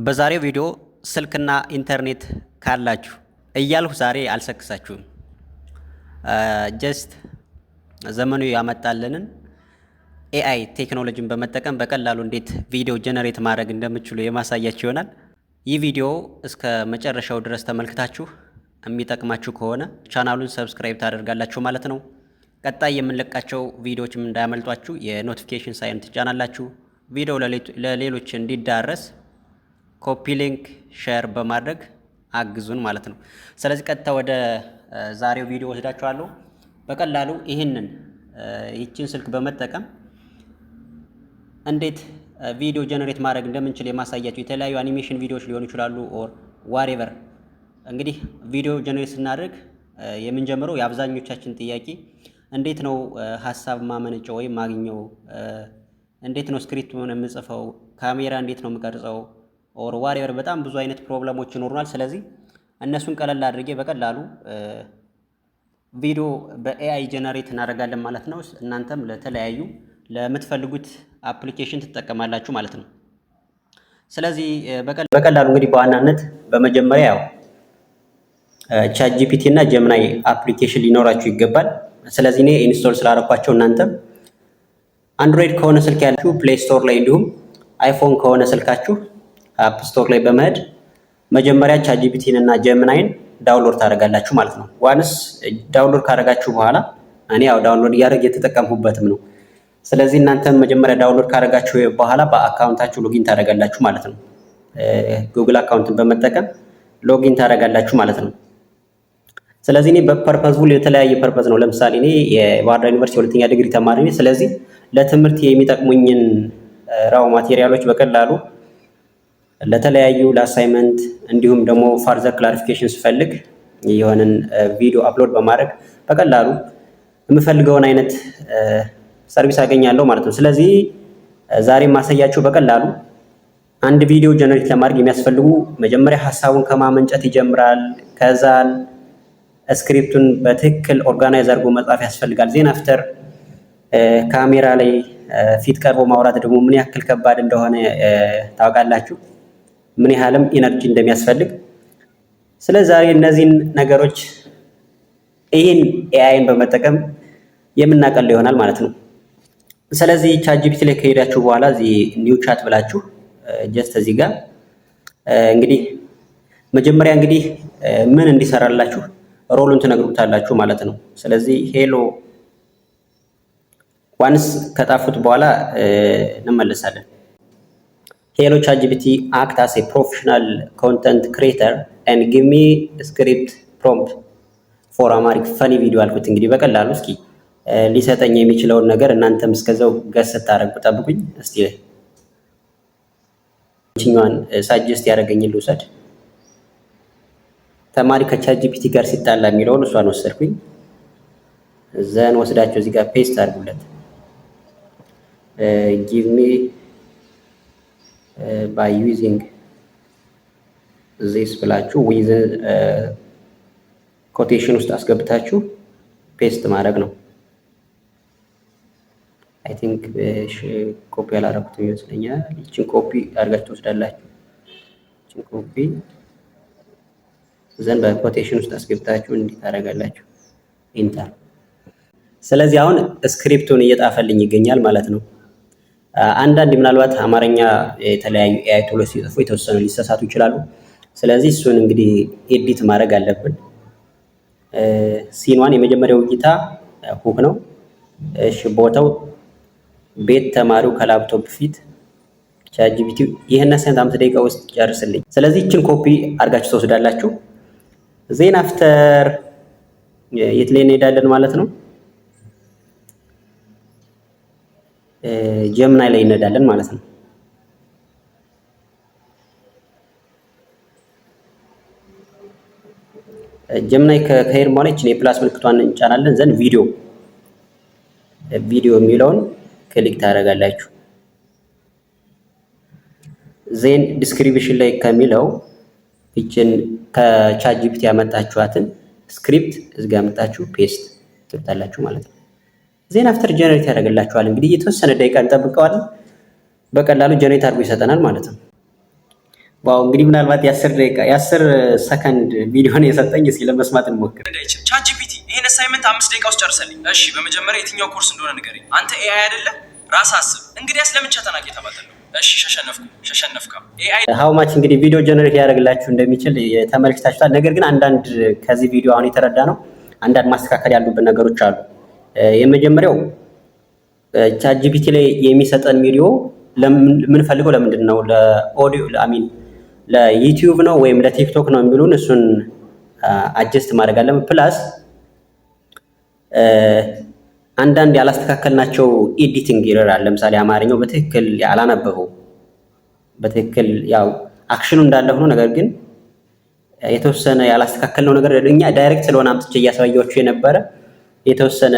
በዛሬው ቪዲዮ ስልክና ኢንተርኔት ካላችሁ እያልሁ ዛሬ አልሰክሳችሁም። ጀስት ዘመኑ ያመጣልንን ኤአይ ቴክኖሎጂን በመጠቀም በቀላሉ እንዴት ቪዲዮ ጀነሬት ማድረግ እንደምትችሉ የማሳያችሁ ይሆናል። ይህ ቪዲዮ እስከ መጨረሻው ድረስ ተመልክታችሁ የሚጠቅማችሁ ከሆነ ቻናሉን ሰብስክራይብ ታደርጋላችሁ ማለት ነው። ቀጣይ የምንለቃቸው ቪዲዮዎችም እንዳያመልጧችሁ የኖቲፊኬሽን ሳይን ትጫናላችሁ። ቪዲዮ ለሌሎች እንዲዳረስ ኮፒ ሊንክ ሼር በማድረግ አግዙን ማለት ነው። ስለዚህ ቀጥታ ወደ ዛሬው ቪዲዮ ወስዳችኋለሁ። በቀላሉ ይህችን ስልክ በመጠቀም እንዴት ቪዲዮ ጀነሬት ማድረግ እንደምንችል የማሳያችሁ የተለያዩ አኒሜሽን ቪዲዮዎች ሊሆኑ ይችላሉ ኦር ዋሬቨር። እንግዲህ ቪዲዮ ጀነሬት ስናደርግ የምንጀምረው የአብዛኞቻችን ጥያቄ እንዴት ነው ሀሳብ ማመነጨው ወይም ማግኘው፣ እንዴት ነው ስክሪፕቱን የምጽፈው፣ ካሜራ እንዴት ነው የምቀርጸው ኦር ዋሬቨር በጣም ብዙ አይነት ፕሮብለሞች ይኖሩናል። ስለዚህ እነሱን ቀለል አድርጌ በቀላሉ ቪዲዮ በኤአይ ጀነሬት እናደርጋለን ማለት ነው። እናንተም ለተለያዩ ለምትፈልጉት አፕሊኬሽን ትጠቀማላችሁ ማለት ነው። ስለዚህ በቀላሉ እንግዲህ በዋናነት በመጀመሪያ ቻት ጂፒቲ እና ጀምናይ አፕሊኬሽን ሊኖራችሁ ይገባል። ስለዚህ እኔ ኢንስቶል ስላደረኳቸው እናንተም አንድሮይድ ከሆነ ስልክ ያላችሁ ፕሌይ ስቶር ላይ እንዲሁም አይፎን ከሆነ ስልካችሁ አፕ ስቶር ላይ በመሄድ መጀመሪያ ቻት ጂፒቲን እና ጀምናይን ዳውንሎድ ታደርጋላችሁ ማለት ነው። ዋንስ ዳውንሎድ ካደረጋችሁ በኋላ እኔ ዳውንሎድ እያደረግ የተጠቀምኩበትም ነው። ስለዚህ እናንተም መጀመሪያ ዳውንሎድ ካደረጋችሁ በኋላ በአካውንታችሁ ሎጊን ታደርጋላችሁ ማለት ነው። ጉግል አካውንትን በመጠቀም ሎጊን ታደርጋላችሁ ማለት ነው። ስለዚህ እኔ በፐርፐዝፉል የተለያየ ፐርፐዝ ነው። ለምሳሌ እኔ የባህር ዳር ዩኒቨርሲቲ ሁለተኛ ዲግሪ ተማሪ ነኝ። ስለዚህ ለትምህርት የሚጠቅሙኝን ራው ማቴሪያሎች በቀላሉ ለተለያዩ ለአሳይመንት እንዲሁም ደግሞ ፋርዘር ክላሪፊኬሽን ስፈልግ የሆነን ቪዲዮ አፕሎድ በማድረግ በቀላሉ የምፈልገውን አይነት ሰርቪስ አገኛለሁ ማለት ነው። ስለዚህ ዛሬ ማሳያችሁ በቀላሉ አንድ ቪዲዮ ጀነሬት ለማድረግ የሚያስፈልጉ መጀመሪያ ሀሳቡን ከማመንጨት ይጀምራል። ከዛን ስክሪፕቱን በትክክል ኦርጋናይዝ አድርጎ መጻፍ ያስፈልጋል። ዜን አፍተር ካሜራ ላይ ፊት ቀርቦ ማውራት ደግሞ ምን ያክል ከባድ እንደሆነ ታውቃላችሁ፣ ምን ያህልም ኢነርጂ እንደሚያስፈልግ። ስለዚህ ዛሬ እነዚህን ነገሮች ይህን ኤአይን በመጠቀም የምናቀለው ይሆናል ማለት ነው። ስለዚህ ቻት ጂፒቲ ላይ ከሄዳችሁ በኋላ እዚህ ኒው ቻት ብላችሁ ጀስት እዚህ ጋር እንግዲህ መጀመሪያ እንግዲህ ምን እንዲሰራላችሁ ሮሉን ትነግሩታላችሁ ማለት ነው። ስለዚህ ሄሎ ዋንስ ከጣፉት በኋላ እንመለሳለን። ሄሎ ቻት ጂፒቲ አክት አስ ኤ ፕሮፌሽናል ኮንተንት ክሬተር ኤንድ ጊቭ ሚ ስክሪፕት ፕሮምፕት ፎር አማሪክ ፈኒ ቪዲዮ አልኩት። እንግዲህ በቀላሉ እስኪ ሊሰጠኝ የሚችለውን ነገር እናንተም እስከዛው ገስ ታረጉ ጠብቁኝ። እስቲ እኛን ሳጀስት ያደረገኝን ልውሰድ። ተማሪ ከቻት ጂፒቲ ጋር ሲጣላ የሚለውን እሷን ወሰድኩኝ። ዘን ወስዳችሁ እዚህ ጋር ፔስት አድርጉለት። ጊቭ ሚ ባይ ዩዚንግ ዚስ ብላችሁ ዊዝ ኮቴሽን ውስጥ አስገብታችሁ ፔስት ማድረግ ነው። አይ ቲንክ ኮፒ ያላረኩትም ይመስለኛል። ይችን ኮፒ አድርጋችሁ ትወስዳላችሁ። ይችን ኮፒ ዘን በኮቴሽን ውስጥ አስገብታችሁ እንዲህ ታደርጋላችሁ። ኢንተር። ስለዚህ አሁን ስክሪፕቱን እየጣፈልኝ ይገኛል ማለት ነው። አንዳንድ ምናልባት አማርኛ የተለያዩ ኤአይ ቱሎች ሲጽፉ የተወሰኑ ሊሳሳቱ ይችላሉ። ስለዚህ እሱን እንግዲህ ኤዲት ማድረግ አለብን። ሲንዋን የመጀመሪያው እይታ ሁክ ነው። እሺ ቦታው ቤት ተማሪው ከላፕቶፕ ፊት ቻት ጂፒቲ ይሄን 5 ደቂቃ ውስጥ ጨርስልኝ። ስለዚህ እችን ኮፒ አድርጋችሁ ተወስዳላችሁ። ዜን አፍተር የት ላይ እንሄዳለን ማለት ነው? ጀምናይ ላይ እንሄዳለን ማለት ነው። ጀምናይ ከሄድን በኋላ እችን የፕላስ ምልክቷን እንጫናለን። ዘን ቪዲዮ የሚለውን ክሊክ ታደርጋላችሁ። ዜን ዲስክሪፕሽን ላይ ከሚለው እችን ከቻት ጂፒቲ ያመጣችኋትን ስክሪፕት እዚህ ጋር አመጣችሁ ፔስት ትሉታላችሁ ማለት ነው። ዜን አፍተር ጀነሬት ያደርግላችኋል። እንግዲህ የተወሰነ ደቂቃ እንጠብቀዋለን። በቀላሉ ጀነሬት አድርጎ ይሰጠናል ማለት ነው። ዋው እንግዲህ ምናልባት የ10 ሰከንድ ቪዲዮ ነው የሰጠኝ። እስኪ ለመስማት እንሞክር። ቻት ጂፒቲ ይሄን አሳይመንት 5 ደቂቃ ውስጥ ጨርሰልኝ። እሺ በመጀመሪያ የትኛው ኮርስ እንደሆነ ንገረኝ። አንተ ኤአይ አይደለ? ራስህ አስብ። እንግዲያስ ለምን ቻተናቂ ተባተለው? እሺ ሸሸነፍካ ኤአይ ሃው ማች እንግዲህ ቪዲዮ ጀነሬት ያደርግላችሁ እንደሚችል ተመልክታችኋል። ነገር ግን አንዳንድ ከዚህ ቪዲዮ አሁን የተረዳ ነው አንዳንድ ማስተካከል ያሉብን ነገሮች አሉ። የመጀመሪያው ቻት ጂፒቲ ላይ የሚሰጠን ቪዲዮ የምንፈልገው ለምንድን ነው? ለኦዲዮ አሚን ለዩቲዩብ ነው ወይም ለቲክቶክ ነው የሚሉን እሱን አጀስት ማድረግ አለብን። ፕላስ አንዳንድ ያላስተካከልናቸው ኤዲቲንግ ኤረር አለ። ለምሳሌ አማርኛው በትክክል ያላነበበው በትክክል ያው አክሽኑ እንዳለ ሆኖ ነገር ግን የተወሰነ ያላስተካከልነው ነገር እኛ ዳይሬክት ስለሆነ አምጥቼ እያሳየኋችሁ የነበረ የተወሰነ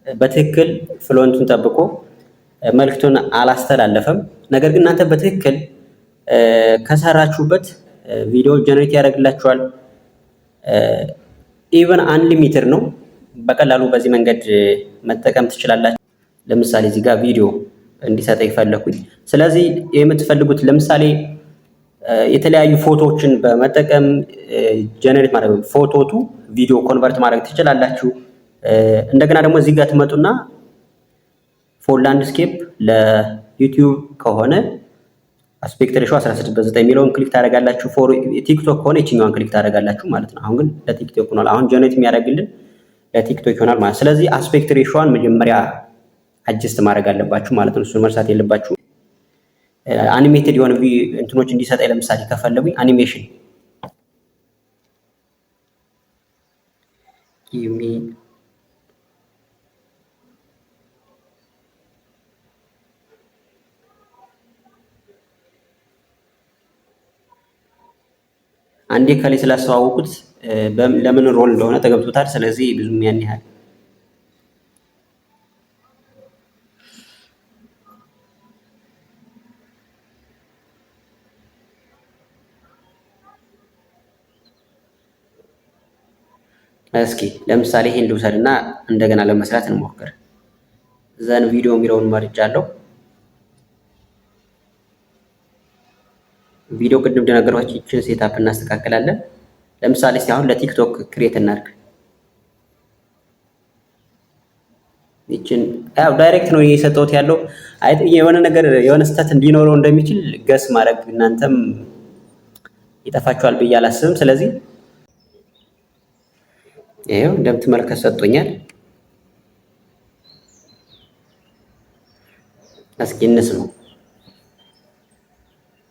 በትክክል ፍሎንቱን ጠብቆ መልክቱን አላስተላለፈም። ነገር ግን እናንተ በትክክል ከሰራችሁበት ቪዲዮ ጀነሬት ያደርግላችኋል። ኢቨን አንሊሚትድ ነው። በቀላሉ በዚህ መንገድ መጠቀም ትችላላችሁ። ለምሳሌ እዚህ ጋር ቪዲዮ እንዲሰጠ ይፈለኩኝ። ስለዚህ የምትፈልጉት ለምሳሌ የተለያዩ ፎቶዎችን በመጠቀም ጀነሬት ማድረግ ፎቶቱ ቪዲዮ ኮንቨርት ማድረግ ትችላላችሁ። እንደገና ደግሞ እዚህ ጋር ትመጡና ፎር ላንድስኬፕ ለዩቲዩብ ከሆነ አስፔክት ሬሾ 16:9 የሚለውን ክሊክ ታደርጋላችሁ። ፎር ቲክቶክ ከሆነ እቺኛዋን ክሊክ ታደርጋላችሁ ማለት ነው። አሁን ግን ለቲክቶክ ሆኗል። አሁን ጀነሬት የሚያደርግልን ለቲክቶክ ይሆናል ማለት። ስለዚህ አስፔክት ሬሾዋን መጀመሪያ አጀስት ማድረግ አለባችሁ ማለት ነው። እሱን መርሳት የለባችሁ። አኒሜትድ የሆነ እንትኖች እንዲሰጠኝ ለምሳሌ ከፈለጉኝ አኒሜሽን ጊሚ አንዴ ከላይ ስላስተዋወቁት ለምን ሮል እንደሆነ ተገብቶታል። ስለዚህ ብዙም ያን ያህል እስኪ ለምሳሌ ይሄን ልውሰድና እንደገና ለመስራት እንሞክር። ዘን ቪዲዮ የሚለውን መርጫለሁ። ቪዲዮ ቅድም እንደነገርኳችሁ ይችን ሴትአፕ እናስተካክላለን። ለምሳሌ እስቲ አሁን ለቲክቶክ ክሬት እናድርግ። ይችን ያው ዳይሬክት ነው እየሰጠሁት ያለው የሆነ ነገር የሆነ ስህተት እንዲኖረው እንደሚችል ገስ ማድረግ እናንተም ይጠፋችኋል ብዬ አላስብም። ስለዚህ ይሄው እንደምትመለከቱ ሰጥቶኛል። እስኪ እንስማው።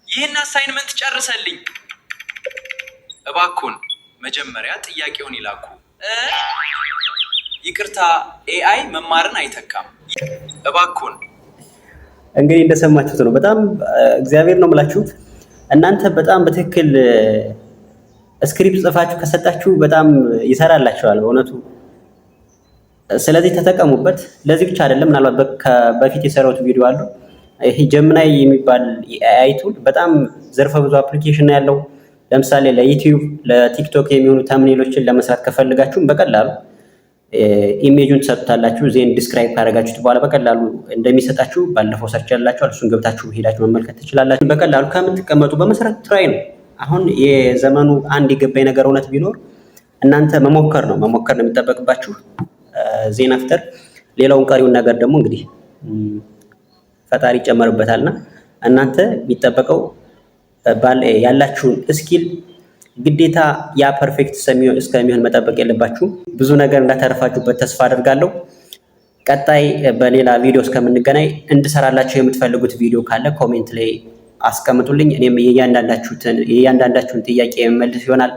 ይህን አሳይንመንት ጨርሰልኝ። እባክዎን መጀመሪያ ጥያቄውን ይላኩ። ይቅርታ ኤአይ መማርን አይተካም። እባክዎን እንግዲህ እንደሰማችሁት ነው። በጣም እግዚአብሔር ነው የምላችሁ። እናንተ በጣም በትክክል ስክሪፕት ጽፋችሁ ከሰጣችሁ በጣም ይሰራላችኋል በእውነቱ። ስለዚህ ተጠቀሙበት። ለዚህ ብቻ አይደለም፣ ምናልባት በፊት የሰራሁት ቪዲዮ አለ። ይሄ ጀምናይ የሚባል የኤአይ ቱል በጣም ዘርፈ ብዙ አፕሊኬሽን ያለው። ለምሳሌ ለዩቲዩብ ለቲክቶክ የሚሆኑ ተምኔሎችን ለመስራት ከፈልጋችሁ በቀላሉ ኢሜጁን ትሰጡታላችሁ። ዜን ዲስክራይብ ካደረጋችሁት በኋላ በቀላሉ እንደሚሰጣችሁ ባለፈው ሰርች ያላችኋል። እሱን ገብታችሁ ሄዳችሁ መመልከት ትችላላችሁ። በቀላሉ ከምትቀመጡ በመሰረት ትራይ ነው። አሁን የዘመኑ አንድ የገባኝ ነገር እውነት ቢኖር እናንተ መሞከር ነው የሚጠበቅባችሁ። ዜን አፍተር ሌላውን ቀሪውን ነገር ደግሞ እንግዲህ ፈጣሪ ይጨመርበታልና እናንተ የሚጠበቀው ያላችሁን ስኪል ግዴታ ያ ፐርፌክት እስከሚሆን መጠበቅ የለባችሁም። ብዙ ነገር እንዳተረፋችሁበት ተስፋ አደርጋለሁ። ቀጣይ በሌላ ቪዲዮ እስከምንገናኝ እንድሰራላችሁ የምትፈልጉት ቪዲዮ ካለ ኮሜንት ላይ አስቀምጡልኝ። እኔም የእያንዳንዳችሁን ጥያቄ የምመልስ ይሆናል።